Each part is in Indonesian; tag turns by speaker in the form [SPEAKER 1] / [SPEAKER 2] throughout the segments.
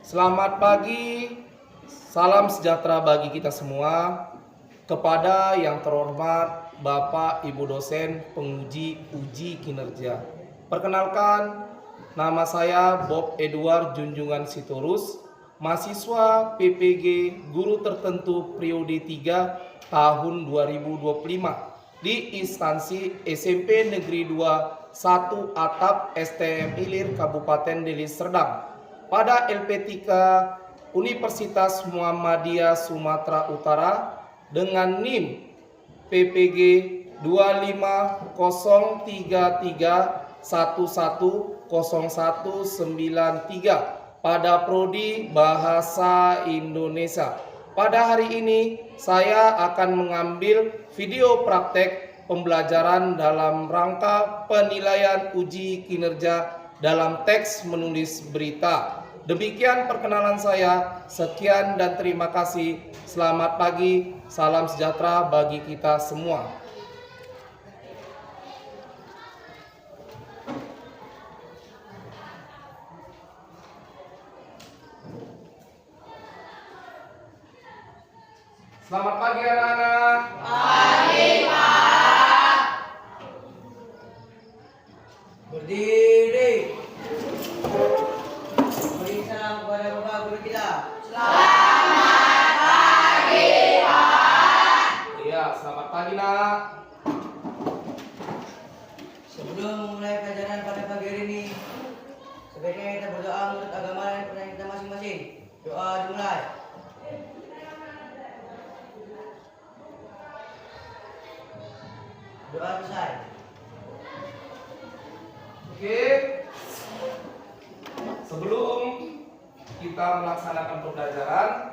[SPEAKER 1] Selamat pagi, salam sejahtera bagi kita semua. Kepada yang terhormat Bapak Ibu dosen penguji uji kinerja. Perkenalkan, nama saya Bob Edward Junjungan Sitorus, mahasiswa PPG Guru Tertentu periode 3 tahun 2025 di instansi SMP Negeri 2 1 Atap STM Ilir Kabupaten Deli Serdang pada LP3 Universitas Muhammadiyah Sumatera Utara dengan NIM PPG 250331101993 pada prodi Bahasa Indonesia. Pada hari ini saya akan mengambil video praktek pembelajaran dalam rangka penilaian uji kinerja dalam teks menulis berita. Demikian perkenalan saya. Sekian dan terima kasih. Selamat pagi, salam sejahtera bagi kita semua. Selamat pagi anak-anak.
[SPEAKER 2] Pagi, Pak.
[SPEAKER 3] Berdiri. Beri salam kepada Bapak Guru kita.
[SPEAKER 2] Selamat pagi, Pak.
[SPEAKER 1] Iya, selamat pagi nak.
[SPEAKER 3] Sebelum memulai pelajaran pada pagi hari ini, sebaiknya kita berdoa menurut agama dan percayaan kita masing-masing. Doa dimulai. Doa selesai.
[SPEAKER 1] Oke. Sebelum kita melaksanakan pembelajaran,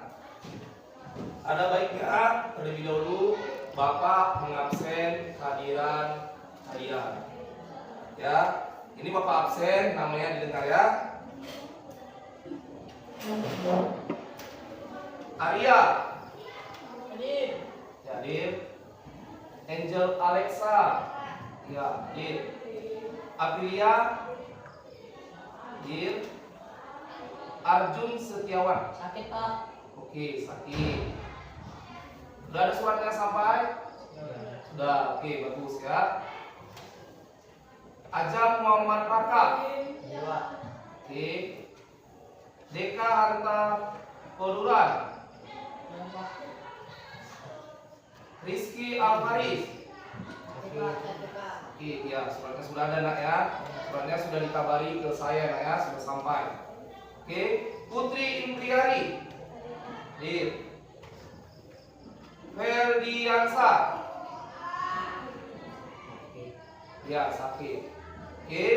[SPEAKER 1] ada baiknya terlebih dahulu Bapak mengabsen kehadiran kalian. Ya, ini Bapak absen, namanya didengar ya. Arya. Hadir. Angel Alexa. Ya, hadir. Aprilia. Hadir. Arjun Setiawan.
[SPEAKER 2] Sakit, Pak.
[SPEAKER 1] Oke, sakit. Sudah ada suratnya sampai? Sudah, oke, bagus ya. Ajam Muhammad Raka. Oke. Deka Harta Koduran. Rizky Alfaris. Oke, ya, suratnya sudah ada nak ya. Suratnya sudah dikabari ke saya nak ya, sudah sampai. Oke, Putri Impriari. Dir. Ferdiansa. Ya, sakit. Oke.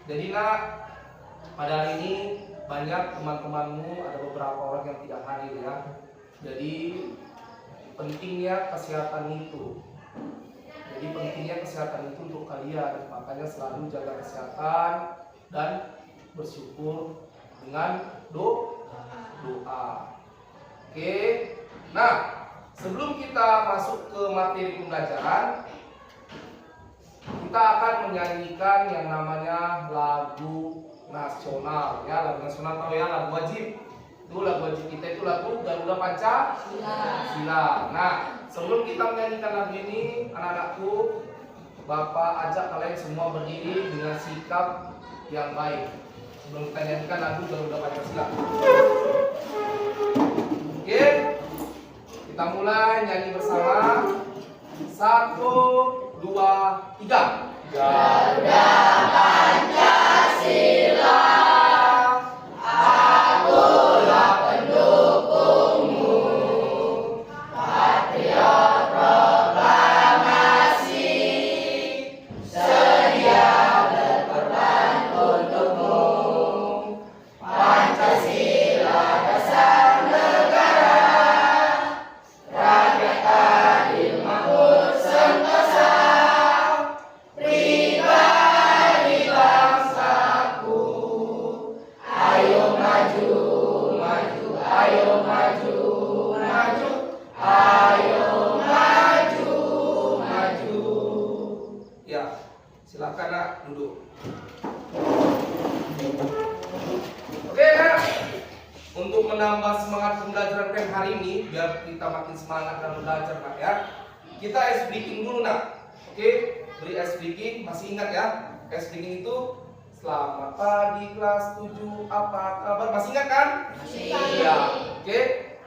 [SPEAKER 1] Jadi nak, pada hari ini banyak teman-temanmu, ada beberapa orang yang tidak hadir ya. Jadi pentingnya kesehatan itu. Jadi pentingnya kesehatan itu untuk kalian. Makanya selalu jaga kesehatan dan bersyukur dengan doa. Oke. Nah, sebelum kita masuk ke materi pembelajaran, kita akan menyanyikan yang namanya lagu nasional ya. Lagu nasional tahu ya, lagu wajib. Itu lagu wajib kita itu lagu Garuda Pancasila. Nah, sebelum kita menyanyikan lagu ini, anak-anakku, Bapak ajak kalian semua berdiri dengan sikap yang baik sebelum kita nyanyikan lagu Garuda Pancasila. Oke, kita mulai nyanyi bersama. 1, 2, 3.
[SPEAKER 2] Garuda Pancasila, akulah pendukungmu, patriot proklamasi, sedia berkorban untukmu. Pancasila dasar negara, rakyat adil makmur sentosa, pribadi
[SPEAKER 1] menambah semangat pembelajaran kalian hari ini, biar kita makin semangat dalam belajar nak ya. Kita ice breaking dulu nak. Oke, beri ice breaking. Masih ingat ya? Ice breaking itu selamat pagi kelas 7, apa kabar? Masih ingat kan?
[SPEAKER 2] Masih.
[SPEAKER 1] Iya. Oke.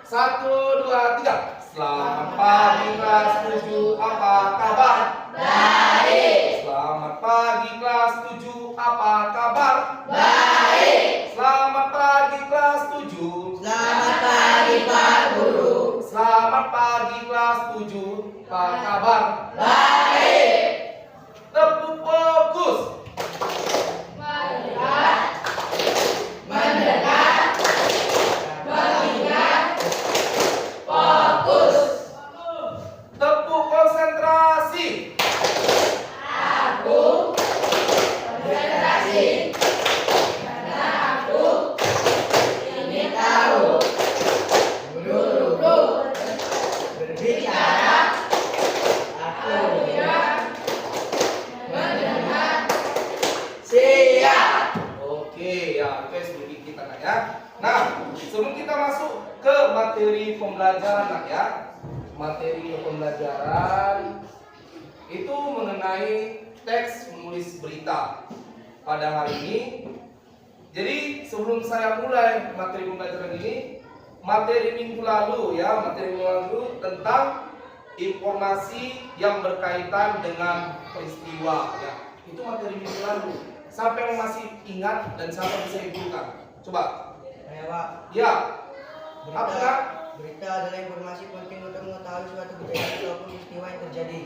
[SPEAKER 1] 1, 2, 3. Selamat pagi kelas 7, apa kabar?
[SPEAKER 2] Baik.
[SPEAKER 1] Selamat pagi kelas 7, apa kabar?
[SPEAKER 2] Baik.
[SPEAKER 1] Selamat pagi kelas 7.
[SPEAKER 3] Selamat
[SPEAKER 2] Pagi Pak Guru.
[SPEAKER 1] Selamat pagi kelas 7, apa kabar?
[SPEAKER 2] Baik.
[SPEAKER 1] Tepuk fokus.
[SPEAKER 2] Mendengar. Mendengar. Mengingat. Fokus.
[SPEAKER 1] Tepuk konsentrasi.
[SPEAKER 2] Aku konsentrasi karena aku ingin tahu. Guruku berbicara, aku tidak mendengar. Siap.
[SPEAKER 1] Oke, ya itu SBB kita nak ya. Nah, sebelum kita masuk ke materi pembelajaran nak ya. Materi pembelajaran itu mengenai teks menulis berita pada hari ini. Jadi sebelum saya mulai materi pembelajaran ini, materi minggu lalu ya, materi minggu lalu tentang informasi yang berkaitan dengan peristiwa ya. Itu materi minggu lalu. Siapa yang masih ingat dan siapa bisa hiburkan? Coba.
[SPEAKER 3] Saya Pak.
[SPEAKER 1] Ya. Apa
[SPEAKER 3] Berita,
[SPEAKER 1] Kak?
[SPEAKER 3] berita adalah informasi penting untuk mengetahui suatu kejadian ataupun peristiwa yang terjadi.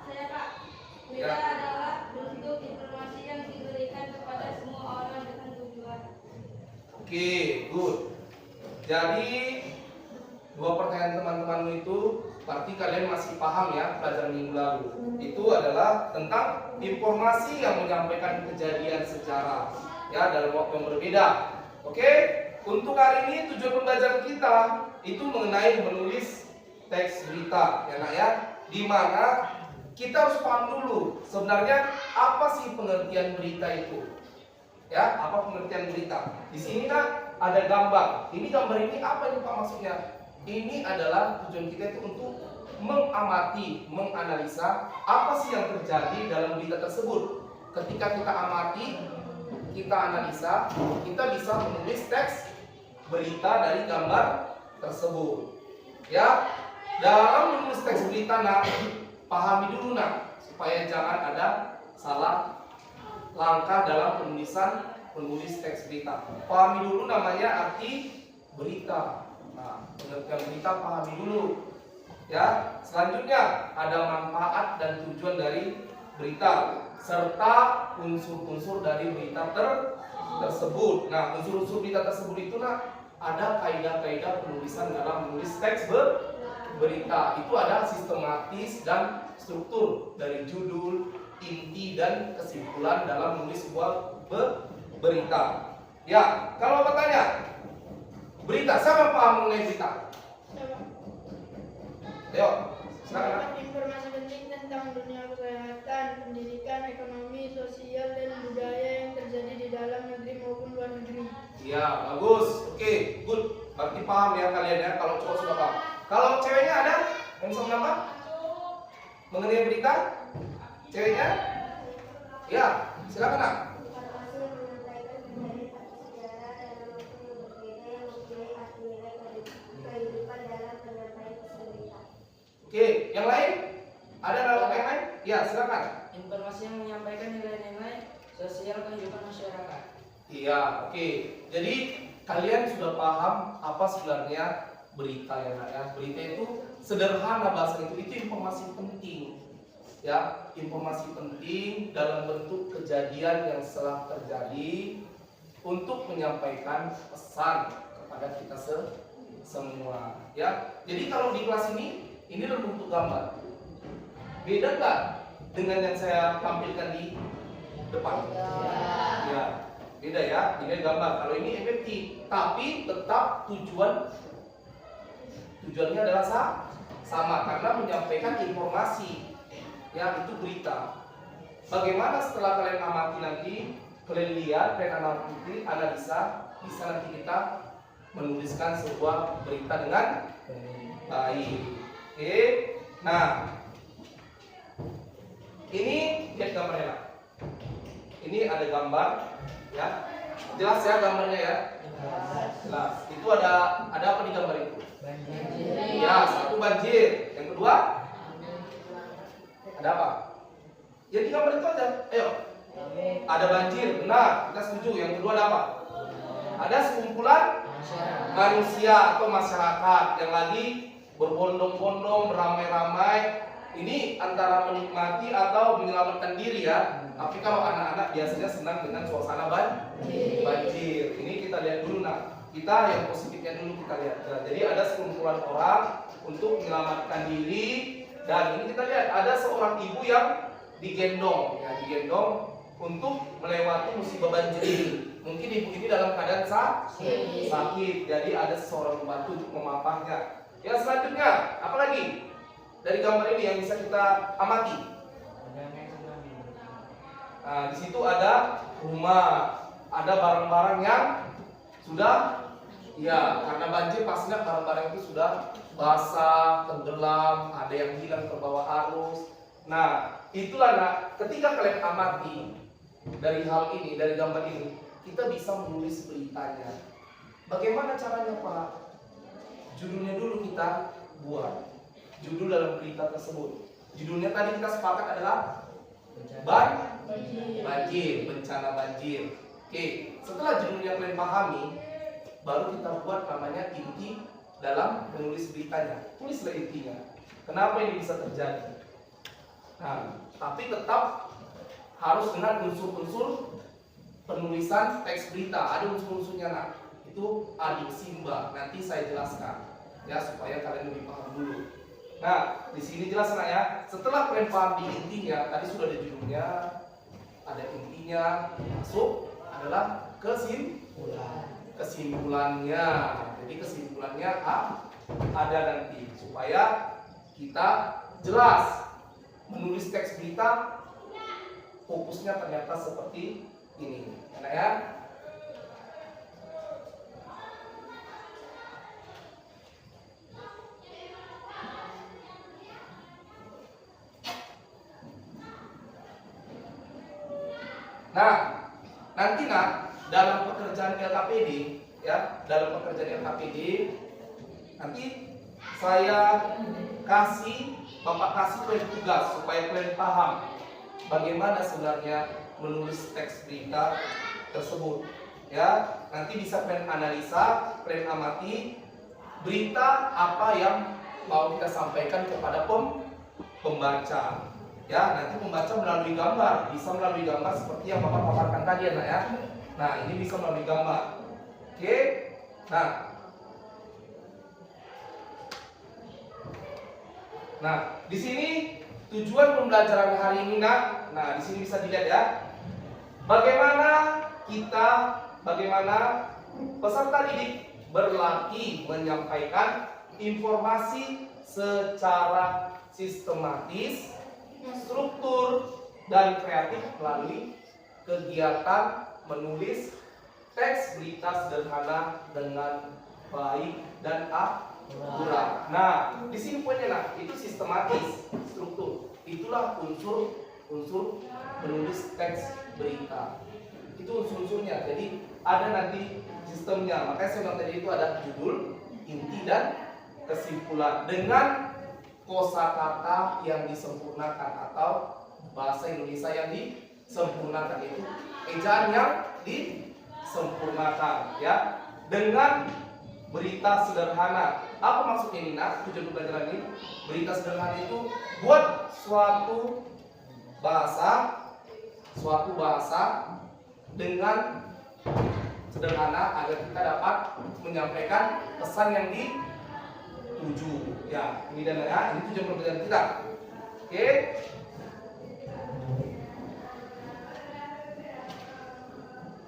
[SPEAKER 4] Saya Pak, berita
[SPEAKER 1] Ya.
[SPEAKER 4] adalah bentuk informasi yang diberikan kepada semua orang dengan tujuan.
[SPEAKER 1] Oke, good. Jadi dua pertanyaan teman-teman itu berarti kalian masih paham ya pelajaran minggu lalu. Itu adalah tentang informasi yang menyampaikan kejadian sejarah ya dalam waktu yang berbeda. Oke, untuk hari ini tujuan pembelajaran kita itu mengenai menulis teks berita ya nak ya, di mana kita harus paham dulu sebenarnya apa sih pengertian berita itu. Ya, apa pengertian berita? Di sini kan ada gambar. Ini gambar ini apa ini Pak maksudnya? Ini adalah tujuan kita itu untuk mengamati, menganalisa apa sih yang terjadi dalam berita tersebut. Ketika kita amati, kita analisa, kita bisa menulis teks berita dari gambar tersebut. Ya, dalam menulis teks berita nak, pahami dulu nak, supaya jangan ada salah langkah dalam penulis teks berita. Pahami dulu namanya arti berita. Nah, pengertian berita pahami dulu. Ya, selanjutnya ada manfaat dan tujuan dari berita serta unsur-unsur dari berita tersebut. Nah, unsur-unsur berita tersebut itu nah ada kaidah-kaidah penulisan dalam menulis teks berita. Itu ada sistematis dan struktur dari judul, inti dan kesimpulan dalam menulis sebuah berita. Ya, kalau bertanya berita, siapa yang paham mengenai berita? Ayo, silakan.
[SPEAKER 5] Dapat informasi penting tentang dunia kesehatan, pendidikan, ekonomi, sosial, dan budaya yang terjadi di dalam negeri maupun luar negeri.
[SPEAKER 1] Iya, bagus. Oke, good. Berarti paham ya kalian ya. Kalau cowok sudah paham. Kalau ceweknya ada yang bisa menambah mengenai berita? Ceweknya? Ya, silakan nak. Oke, yang lain? Ada yang lain? Ya, silakan.
[SPEAKER 6] Informasi yang menyampaikan nilai-nilai sosial kehidupan masyarakat.
[SPEAKER 1] Iya, oke. Jadi kalian sudah paham apa sebenarnya berita ya nak ya. Berita itu sederhana bahasa itu informasi penting. Ya, informasi penting dalam bentuk kejadian yang telah terjadi untuk menyampaikan pesan kepada kita semua. Ya, jadi kalau di kelas ini dalam bentuk gambar. Beda nggak dengan yang saya tampilkan di depan? Ya, beda ya. Ini gambar. Kalau ini NFT, tapi tetap tujuannya adalah sama karena menyampaikan informasi. Ya, itu berita. Bagaimana setelah kalian amati nanti, kalian lihat, kalian amati, analisa, bisa nanti kita menuliskan sebuah berita dengan baik. Oke. Nah, ini lihat gambarnya lah. Ini ada gambar, ya. Jelas ya gambarnya ya. Jelas. Itu ada apa di gambar itu? Ya, satu banjir. Yang kedua, ada apa? Ya di gambar itu aja. Ayo. Ada banjir, benar. Kita setuju. Yang kedua ada apa? Ada sekumpulan manusia atau masyarakat yang lagi berbondong-bondong, beramai-ramai. Ini antara menikmati atau menyelamatkan diri ya. Tapi kalau anak-anak biasanya senang dengan suasana banjir. Ini kita lihat dulu nah. Kita yang positifnya dulu kita lihat. Nah, jadi ada sekumpulan orang untuk menyelamatkan diri dan ini kita lihat ada seorang ibu yang digendong, ya digendong untuk melewati musibah banjir ini. Mungkin ibu ini dalam keadaan sakit. Jadi ada seseorang membantu untuk memapahnya. Yang selanjutnya, apa lagi? Dari gambar ini yang bisa kita amati. Nah, di situ ada rumah, ada barang-barang yang sudah, ya karena banjir pastinya barang-barang itu sudah basah, tenggelam, ada yang hilang terbawa arus. Nah, itulah nak, ketika kalian amati dari hal ini, dari gambar ini, kita bisa menulis beritanya. Bagaimana caranya Pak? Judulnya dulu kita buat. Judul dalam berita tersebut. Judulnya tadi kita sepakat adalah banjir, bencana banjir. Oke, setelah judulnya kalian pahami, baru kita buat namanya inti dalam menulis beritanya. Tulislah intinya. Kenapa ini bisa terjadi? Nah, tapi tetap harus dengan unsur-unsur penulisan teks berita. Ada unsur-unsurnya nah. Itu adiksi Mbak. Nanti saya jelaskan ya supaya kalian lebih paham dulu. Nah, di sini jelas nak ya. Setelah kalian paham di intinya, tadi sudah ada judulnya, ada intinya, masuk adalah kesimpulannya. Jadi kesimpulannya ada nanti supaya kita jelas menulis teks berita. Fokusnya ternyata seperti ini, karena ya. Nah, nanti dalam pekerjaan LKPD ya, dalam pekerjaan LKPD nanti saya Bapak kasih kalian tugas supaya kalian paham bagaimana sebenarnya menulis teks berita tersebut. Ya, nanti bisa kalian analisa, kalian amati berita apa yang mau kita sampaikan kepada pembaca. Ya, nanti pembaca melalui gambar, bisa melalui gambar seperti yang Bapak paparkan tadi ya. Nah, ini bisa melalui gambar. Oke. Nah, di sini tujuan pembelajaran hari ini nah di sini bisa dilihat ya. Bagaimana peserta didik berlatih menyampaikan informasi secara sistematis, struktur dan kreatif melalui kegiatan menulis teks berita sederhana dengan baik dan akurat. Nah, di sini poinnya itu sistematis, struktur. Itulah unsur menulis teks berita. Itu unsur-unsurnya. Jadi ada nanti sistemnya. Makanya saya bilang tadi itu ada judul, inti dan kesimpulan dengan kosakata yang disempurnakan atau bahasa Indonesia yang disempurnakan, itu ejaan yang disempurnakan ya, dengan berita sederhana. Apa maksudnya ini tujuan pembelajaran ini? Berita sederhana itu buat suatu bahasa dengan sederhana agar kita dapat menyampaikan pesan yang dituju. Ya, ini dan ya, ini tujuan pembelajaran kita. Oke.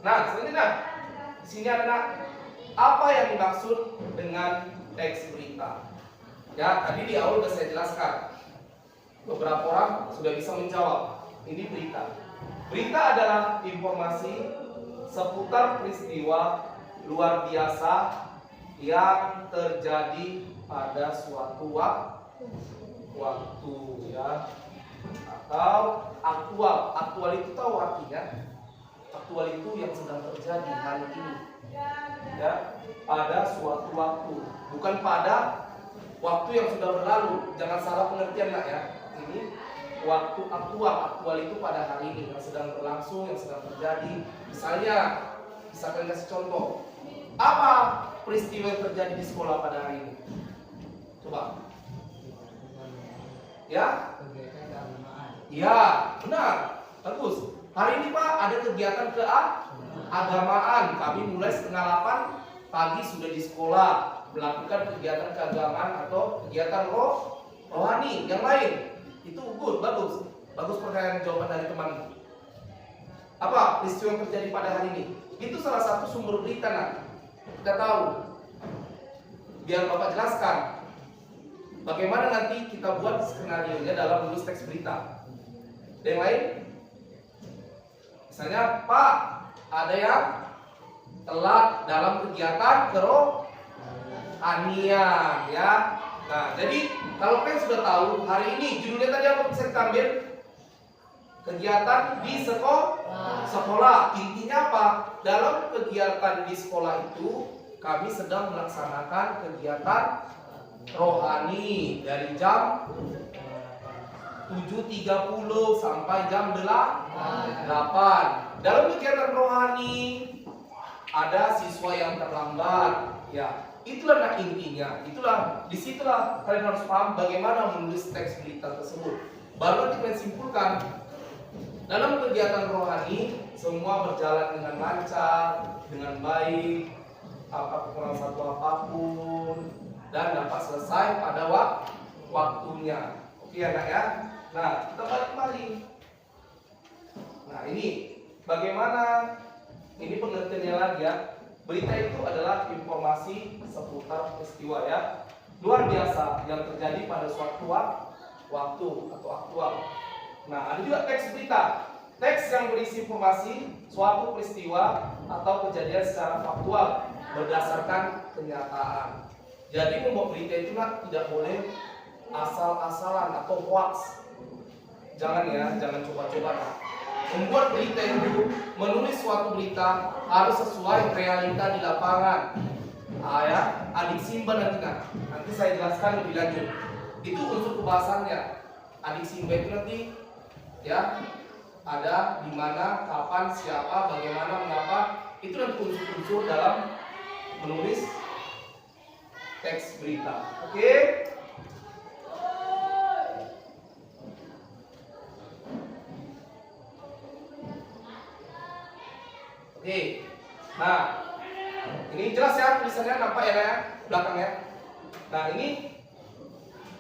[SPEAKER 1] Nah, selanjutnya di sini ada apa yang dimaksud dengan teks berita. Ya, tadi di awal sudah saya jelaskan. Beberapa orang sudah bisa menjawab. Ini berita. Berita adalah informasi seputar peristiwa luar biasa yang terjadi pada suatu waktu ya, atau aktual. Aktual itu tahu artinya? Aktual itu yang sedang terjadi hari ini ya, pada suatu waktu, bukan pada waktu yang sudah berlalu. Jangan salah pengertian nak ya. Ini waktu aktual. Aktual itu pada hari ini, yang sedang berlangsung, yang sedang terjadi. Misalnya, bisa kalian kasih contoh. Apa peristiwa yang terjadi di sekolah pada hari ini? Coba. Ya?
[SPEAKER 3] Kegiatan keagamaan.
[SPEAKER 1] Iya, benar. Bagus. Hari ini Pak ada kegiatan keagamaan. Kami mulai setengah 8 pagi sudah di sekolah melakukan kegiatan keagamaan atau kegiatan rohani yang lain. Itu good, bagus. Bagus pertanyaan jawaban dari teman. Apa peristiwa yang terjadi pada hari ini? Itu salah satu sumber berita nak. Kita tahu. Biar Bapak jelaskan bagaimana nanti kita buat skenario-nya dalam menulis teks berita. Ada yang lain? Misalnya, Pak, ada yang telat dalam kegiatan kerohanian ya. Nah, jadi kalau kalian sudah tahu hari ini judulnya tadi apa bisa kita ambil? Kegiatan di sekolah. Intinya apa? Dalam kegiatan di sekolah itu kami sedang melaksanakan kegiatan rohani dari jam 7.30 sampai jam 8. Dalam kegiatan rohani ada siswa yang terlambat ya. Itulah nak intinya. Itulah disitulah kalian harus paham bagaimana menulis teks berita tersebut. Baru nanti kalian simpulkan dalam kegiatan rohani semua berjalan dengan lancar, dengan baik, apa kekurangan satu apapun, dan dapat selesai pada waktunya. Oke ya nak ya. Nah, kita balik kembali. Nah, ini bagaimana ini pengertiannya lagi ya. Berita itu adalah informasi seputar peristiwa ya, luar biasa yang terjadi pada suatu waktu atau aktual. Nah, ada juga teks berita. Teks yang berisi informasi suatu peristiwa atau kejadian secara faktual berdasarkan kenyataan. Jadi membuat berita itu tidak boleh asal-asalan atau hoax. Jangan ya, jangan coba-coba. Membuat berita itu, menulis suatu berita harus sesuai realita di lapangan. Ya, adik Simba nanti saya jelaskan lebih lanjut. Itu unsur kebahasannya. Adik Simba itu nanti ya ada di mana, kapan, siapa, bagaimana, mengapa. Itu nanti unsur-unsur dalam menulis teks berita. Oke? Oke, nah ini jelas ya tulisannya, nampak ya belakangnya. Nah ini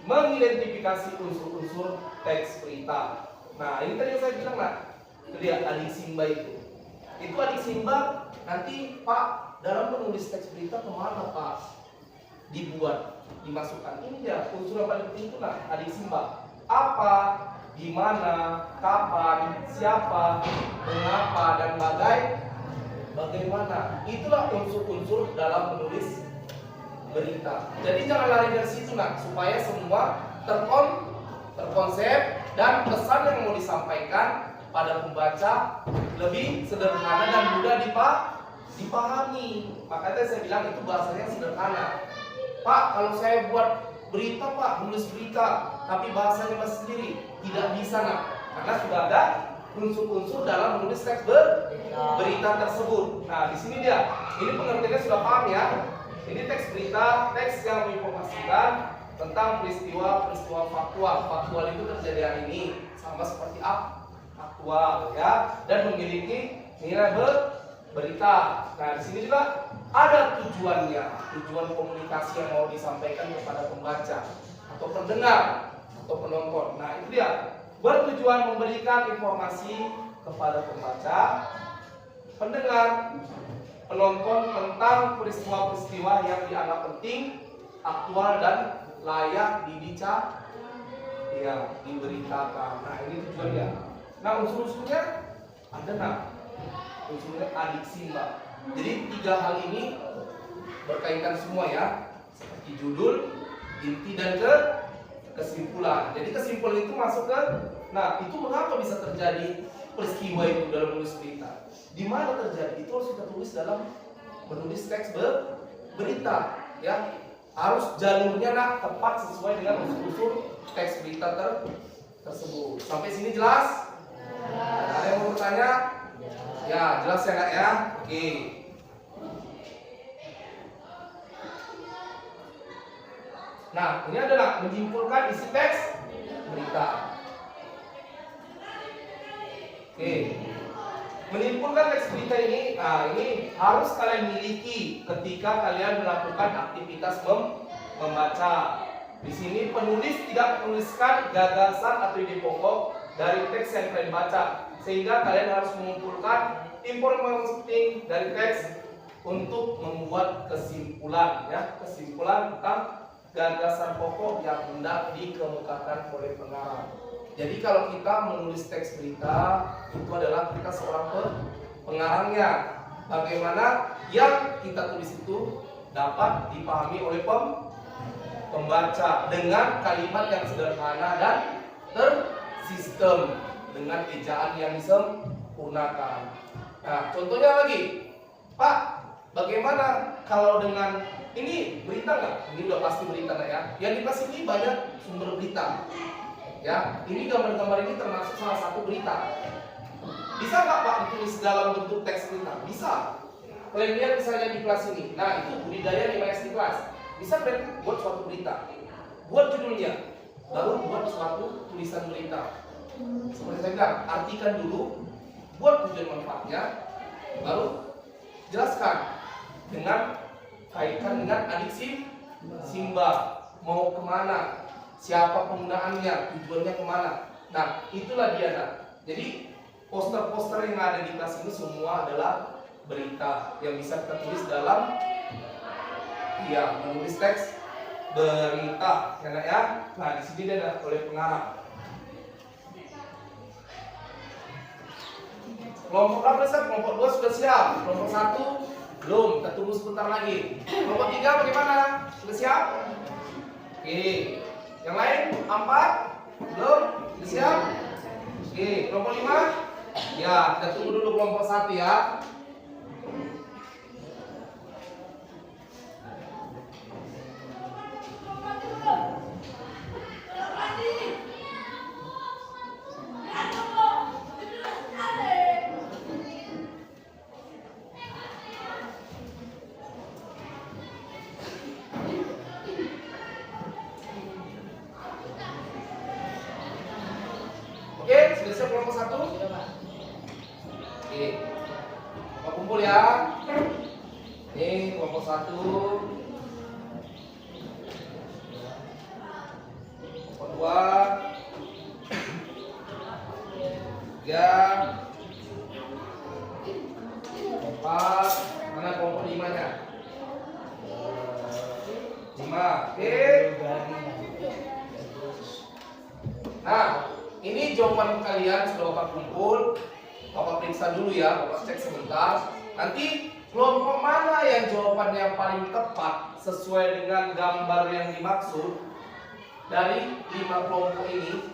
[SPEAKER 1] mengidentifikasi unsur-unsur teks berita. Nah ini tadi yang saya bilang lah, itu dia adik Simba itu adik Simba nanti Pak dalam menulis teks berita kemana Pak dibuat, dimasukkan. Ini dia unsur yang paling penting itu lah adik Simba. Apa, di mana, kapan, siapa, mengapa dan bagaimana. Itulah unsur-unsur dalam menulis berita. Jadi jangan lari dari situ nak, supaya semua terkonsep dan pesan yang mau disampaikan pada pembaca lebih sederhana dan mudah dipahami. Makanya saya bilang itu bahasanya sederhana. Pak, kalau saya buat berita Pak, menulis berita, tapi bahasanya masih sendiri, tidak bisa nak, karena sudah ada unsur-unsur dalam menulis teks berita tersebut. Nah, di sini dia. Ini pengertiannya sudah paham ya. Ini teks berita, teks yang menginformasikan tentang peristiwa faktual. Faktual itu terjadi hari ini, sama seperti aktual ya, dan memiliki nilai berita. Nah, di sini juga ada tujuannya, tujuan komunikasi yang mau disampaikan kepada pembaca atau pendengar atau penonton. Nah, itu dia. Bertujuan memberikan informasi kepada pembaca, pendengar, penonton tentang peristiwa-peristiwa yang dianggap penting, aktual dan layak diberitakan. Nah ini tujuannya. Nah unsur-unsurnya ada nak, unsurnya adik Simba. Jadi tiga hal ini berkaitan semua ya, seperti judul, inti dan kesimpulan. Jadi kesimpulan itu masuk ke, nah itu mengapa bisa terjadi peristiwa itu dalam menulis berita? Di mana terjadi? Itu harus kita tulis dalam menulis teks berita, ya. Harus jalurnya tepat sesuai dengan unsur teks berita tersebut. Sampai sini jelas? Ada yang mau bertanya? Ya, jelas ya Kak ya? Oke. Nah, ini adalah menyimpulkan isi teks berita. Oke. Menyimpulkan teks berita ini, nah ini harus kalian miliki ketika kalian melakukan aktivitas membaca. Di sini penulis tidak menuliskan gagasan atau ide pokok dari teks yang kalian baca, sehingga kalian harus mengumpulkan informasi penting dari teks untuk membuat kesimpulan, ya, kesimpulan tentang gagasan pokok yang hendak dikemukakan oleh pengarang. Jadi kalau kita menulis teks berita, itu adalah kita seorang pengarangnya. Bagaimana yang kita tulis itu dapat dipahami oleh pembaca dengan kalimat yang sederhana dan tersistem, dengan ejaan yang disempurnakan. Nah, contohnya lagi, Pak, bagaimana kalau dengan ini berita nggak? Ini udah pasti berita nggak ya? Yang dikasih ini banyak sumber berita. Ya, ini gambar-gambar ini termasuk salah satu berita. Bisa nggak Pak ditulis dalam bentuk teks berita? Bisa. Kalian lihat misalnya di kelas ini. Nah, itu budidaya 5S di kelas. Bisa kalian buat suatu berita. Buat judulnya, baru buat suatu tulisan berita. Seperti saya bilang, artikan dulu, buat tujuan manfaatnya, baru jelaskan dengan kaitkan dengan adik simba, mau kemana, siapa penggunaannya, tujuannya kemana. Nah, itulah dia. Nah, jadi poster-poster yang ada di kelas ini semua adalah berita yang bisa kita tulis dalam, ya, menulis teks berita, ya Nak ya. Nah, di sini dia ada oleh pengarang. Kelompok berapa siap? Kelompok 2 sudah siap. Kelompok 1 belum. Kita tunggu sebentar lagi. Kelompok 3 bagaimana? Sudah siap? Oke. Yang lain 4 belum? Sudah siap? Oke. Kelompok 5? Ya, kita tunggu dulu kelompok 1 ya. Oke, sudah siap kelompok 1? Oke. Kita kumpul ya. Ini kelompok 1. Kelompok 2. 3. 4. Mana kelompok 5-nya? 5. Oke. Nah, ini jawaban kalian sudah Bapak kumpul. Bapak periksa dulu ya, Bapak cek sebentar. Nanti kelompok mana yang jawabannya yang paling tepat sesuai dengan gambar yang dimaksud dari 5 kelompok ini,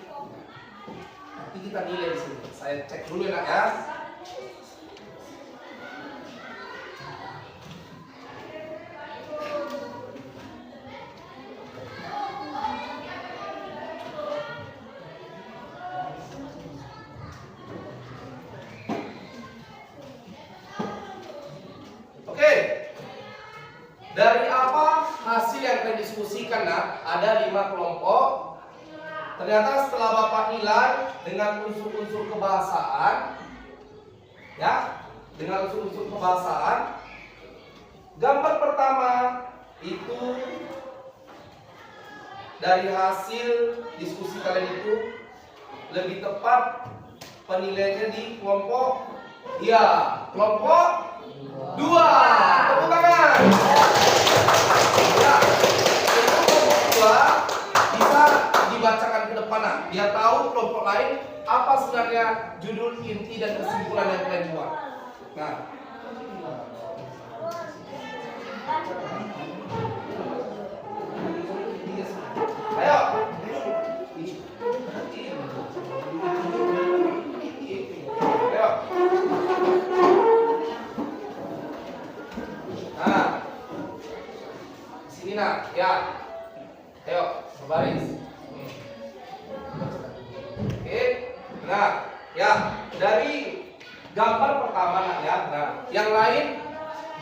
[SPEAKER 1] nanti kita nilai di sini. Saya cek dulu ya Nak ya. Dari apa hasil yang kita diskusikan, Nak? Ada 5 kelompok. Ternyata setelah Bapak nilai dengan unsur-unsur kebahasaan, ya, dengan unsur-unsur kebahasaan, gambar pertama itu dari hasil diskusi kalian itu lebih tepat penilaiannya di kelompok, ya, kelompok 2. Tepuk tangan. Ya, itu kelompok 2 bisa dibacakan ke depan, Nak. Biar tahu kelompok lain apa sebenarnya judul, inti, dan kesimpulan yang kalian buat. Nah, Sini nak, ya. Ayo, berbaris. Oke. Nah, ya, dari gambar pertama nak ya. Nah, yang lain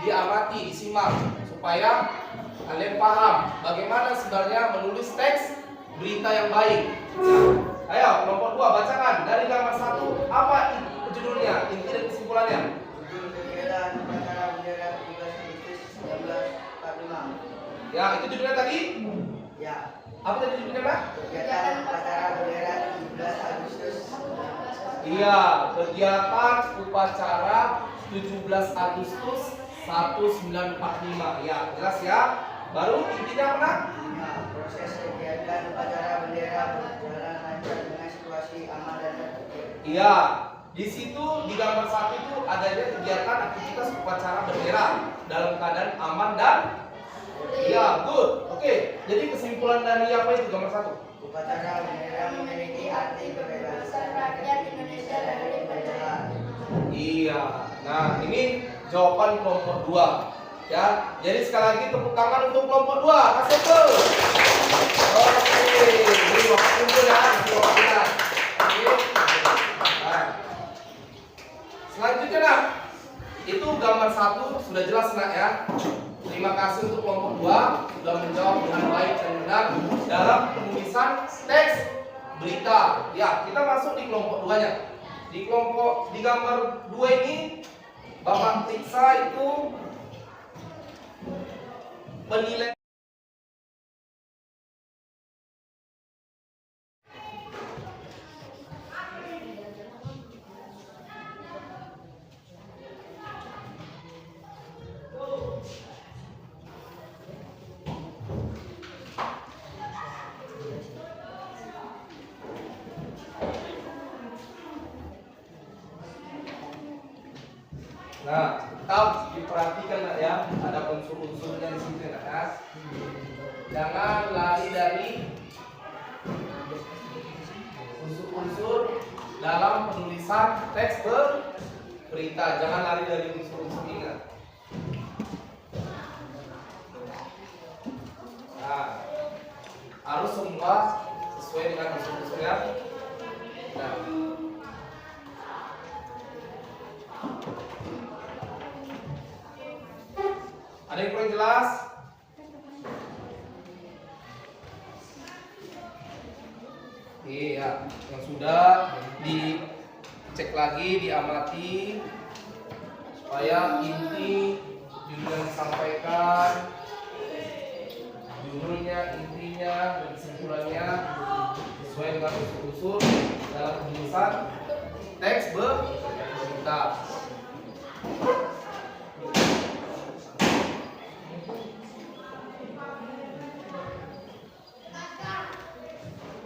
[SPEAKER 1] diamati, disimak supaya kalian paham bagaimana sebenarnya menulis teks berita yang baik. Nah, ayo, kelompok 2 bacakan dari gambar 1 apa judulnya, inti dan kesimpulannya.
[SPEAKER 3] Judul kegiatan upacara bendera 17 Agustus 1945.
[SPEAKER 1] Ya, itu judulnya tadi.
[SPEAKER 3] Ya,
[SPEAKER 1] Apa tadi judulnya, Pak?
[SPEAKER 3] kegiatan upacara bendera 17 Agustus.
[SPEAKER 1] Iya, kegiatan upacara 17 Agustus 1945. Ya, jelas ya. Baru intinya apa, Nak?
[SPEAKER 3] Nah, proses kegiatan upacara bendera berjalan lancar dengan situasi aman dan tertib.
[SPEAKER 1] Iya, di situ di gambar 1 itu adanya kegiatan aktivitas upacara bendera dalam keadaan aman dan iya, good. Oke, jadi kesimpulan dari apa itu gambar 1?
[SPEAKER 3] Upacara bendera memiliki arti kebebasan
[SPEAKER 5] Rakyat Indonesia dari penjajahan.
[SPEAKER 1] Iya. Nah, ini jawaban kelompok 2. Ya, jadi sekali lagi tepuk tangan untuk kelompok 2. Kasih tuh. Oke, ini waktu kumpul ya, nanti waktunya. Oke. Nah. Selanjutnya, Nak. Itu gambar 1 sudah jelas, Nak ya. Terima kasih untuk kelompok 2 sudah menjawab dengan baik dan benar dalam penulisan teks berita. Ya, kita masuk di kelompok 2-nya. Di gambar 2 ini Bapak periksa itu penilaian. Nah, tetap diperhatikan Nak ya, ada unsur-unsurnya di situ Nak ya. Jangan lari dari unsur-unsur dalam penulisan teks berita. Jangan lari dari unsur-unsur ini. Nah, harus semua sesuai dengan unsur-unsurnya. Nah. Ada yang kurang jelas? Iya, yang sudah dicek lagi, diamati supaya inti judul yang disampaikan, judulnya, intinya, dan kesimpulannya sesuai dengan unsur-unsur dalam penulisan teks berita.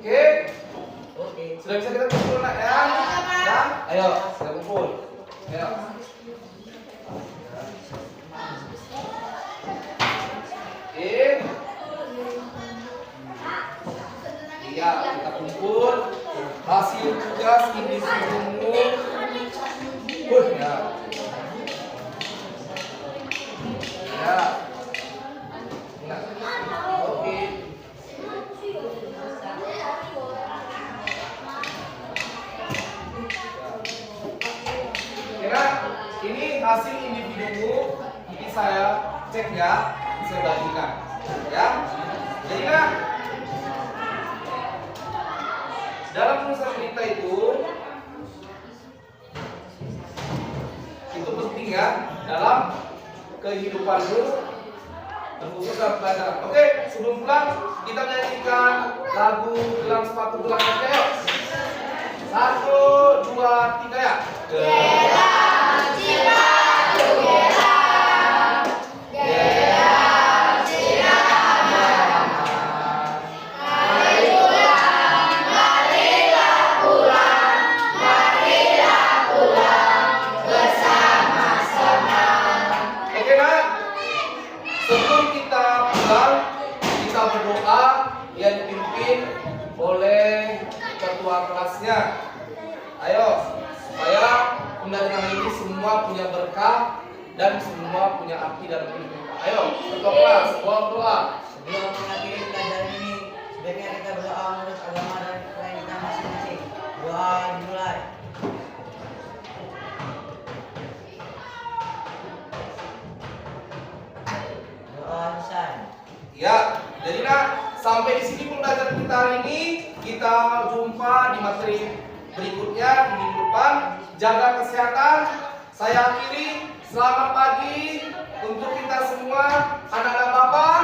[SPEAKER 1] Oke, sudah bisa kita kumpul Nak ya? Ya? Ayo, kita kumpul. Ayo. Oke. Iya, kita kumpul hasil tugas individu. Ya. Ya. Nah. Oke. Kira ini hasil individumu, ini saya cek ya, saya bagikan ya. Jadi kan dalam penulisan berita itu penting ya dalam kehidupanmu terkhusus dalam pelajaran. Oke, sebelum pulang kita nyanyikan lagu Gelang Sepatu Gelang Kaki. Ayo. 1, 2, 3 ya.
[SPEAKER 5] Gelang sepatu gelang, gelang sirama. Marilah pulang bersama-sama.
[SPEAKER 1] Oke Nak, sebelum kita pulang kita berdoa yang dipimpin oleh ketua kelasnya. Ayo, supaya pembelajaran ini semua punya berkah dan semua punya arti dalam hidup kita. Ayo, ketua kelas, doa.
[SPEAKER 3] Sebelum mengakhiri pelajaran ini, sebaiknya kita berdoa menurut agama dan kepercayaan kita masing-masing. Doa dimulai. Doa selesai.
[SPEAKER 1] Ya, jadi nak sampai di sini pembelajaran kita hari ini. Kita jumpa di materi berikutnya di minggu depan. Jaga kesehatan. Saya akhiri. Selamat pagi untuk kita semua, anak-anak Bapak.